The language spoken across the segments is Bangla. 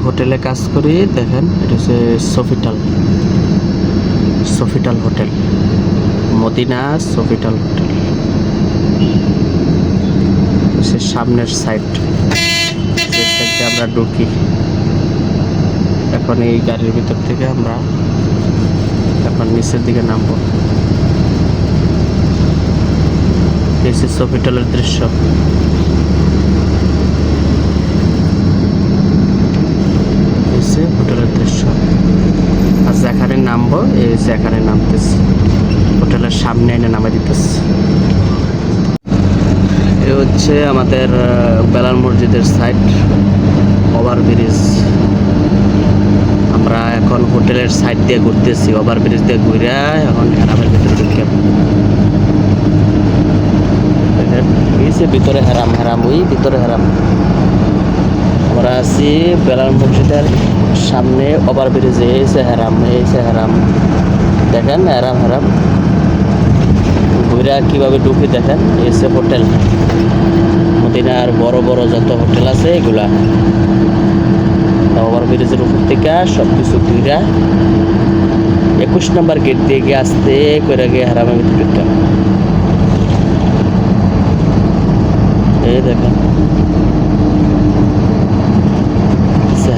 হোটেলে কাজ করি। দেখেন এটা হচ্ছে সফিটাল হোটেল, মদিনা সফিটাল হোটেল। সে সামনের সাইড, যে সাইডে আমরা ঢুকি। এখন এই গাড়ির ভিতর থেকে আমরা এখন নিচের দিকে নামবো। এই হচ্ছে সফিটালের দৃশ্য। হোটেলের দৃশ্য। আর যেখানে নামবো, এই যেখানে নামতেছি, হোটেলের সামনে এনে নামে দিতেছি। এ হচ্ছে আমাদের বেলাল মসজিদের সাইড, ওভারব্রিজ। আমরা এখন হোটেলের সাইড দিয়ে ঘুরতেছি, ওভারব্রিজ দিয়ে ঘুরে এখন হেরামের ভিতরে ঢুকে। ভিতরে হেরাম, ওই ভিতরে হেরাম। আমরা আছি বেলাল মসজিদের সামনে, ওভারব্রিজে। এসে হেরাম, দেখেন হেরাম ঘুরা কিভাবে ঢুকি দেখেন। এসে হোটেল, মদিনার বড় বড় যত হোটেল আছে এগুলা ওভারব্রিজের উপর থেকে সব কিছু ঘুরা 21 নম্বর গেট দিয়ে গিয়ে আসতে করে গিয়ে হেরামের ভিতরে ঢুকতাম। এই দেখেন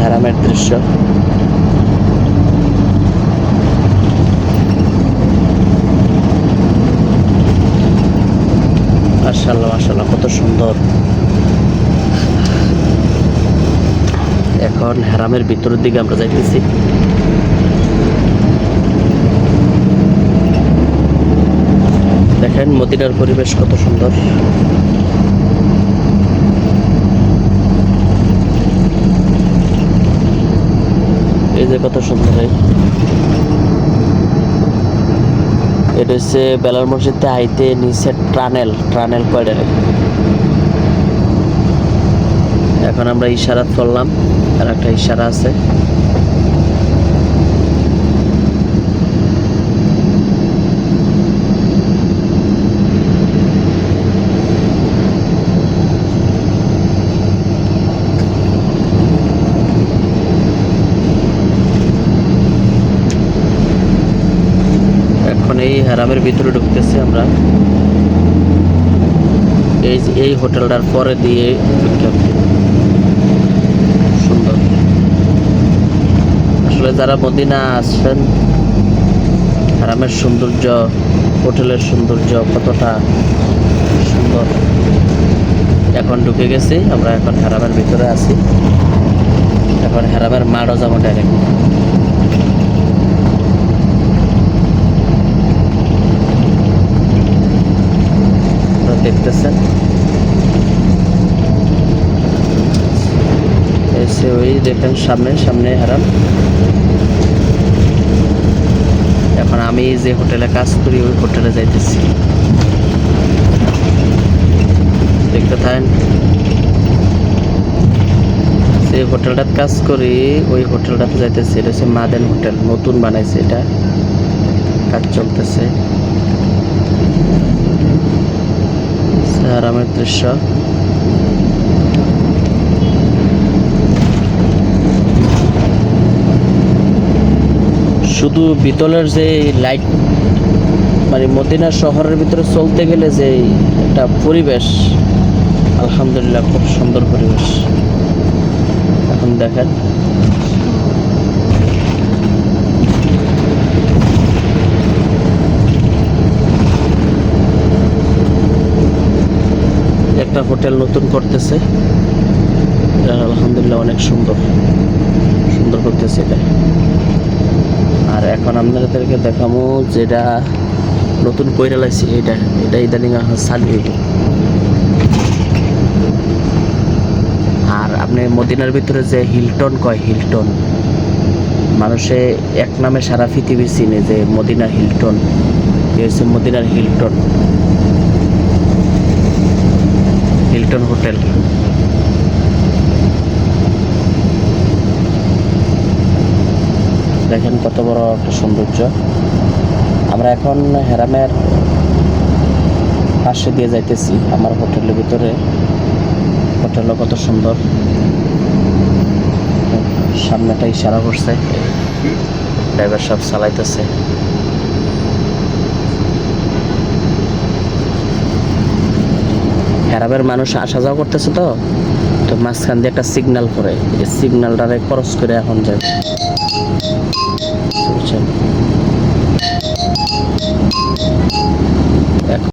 হেরামের দৃশ্য। মাশাআল্লাহ কত সুন্দর। এখন হেরামের ভিতরের দিকে আমরা যাইতেছি। দেখেন মদিনার পরিবেশ কত সুন্দর। এই যে কত সুন্দর। এটা হচ্ছে বেলাল মসজিদে আইতে নিচে টানেল পড়ে। এখন আমরা ইশারাত করলাম, আর একটা ইশারা আছে। এই হেরামের ভিতরে ঢুকতেছি আমরা। এই হোটেলটার পরে দিয়ে সুন্দর। আসলে যারা মদিনা আসছেন, হেরামের সৌন্দর্য, হোটেলের সৌন্দর্য কতটা সুন্দর। এখন ঢুকে গেছি আমরা, এখন হেরামের ভিতরে আছি। এখন হেরামের মাঠও যাবো ডাইরেক্ট। দেখতেছেন এসে ওই দেখেন সামনে হেরাম। এখন আমি যে হোটেলে কাজ করি ওই হোটেলে যাইতেছি। দেখতে থাকেন, যে হোটেলটাতে কাজ করি ওই হোটেলটাতে যাইতেছি। এটা হচ্ছে মাদেন হোটেল, নতুন বানাইছে, এটা কাজ চলতেছে। হেরামের দৃশ্য। শুধু ভিতরের যে লাইট, মানে মদিনা শহরের ভিতরে চলতে গেলে যে একটা পরিবেশ, আলহামদুলিল্লাহ খুব সুন্দর পরিবেশ। এখন দেখেন একটা হোটেল নতুন করতেছে, আলহামদুলিল্লাহ অনেক সুন্দর করতেছে এটা। আর এখন আপনাদেরকে দেখাবো যেটা নতুন কইরা লাইছি, এটা ইদানিং চালু হইব। আর আপনি মদিনার ভিতরে যে হিলটন কয়, হিলটন মানুষে এক নামে সারা পৃথিবী চিনে, যে মদিনা হিলটন। এই হচ্ছে মদিনার হিলটন হোটেল। দেখেন কত বড় একটা সৌন্দর্য। আমরা এখন হেরামের পাশে দিয়ে যাইতেছি আমার হোটেলের ভিতরে। হোটেলও কত সুন্দর, সামনেটা ইশারা করছে, ড্রাইভার সব চালাইতেছে। হেরাবের মানুষ আসা যাওয়া করতেছে, তো তো মাঝখান দিয়ে একটা সিগন্যাল করে, এই সিগন্যালটারে ক্রস করে এখন যাবে, বুঝছেন?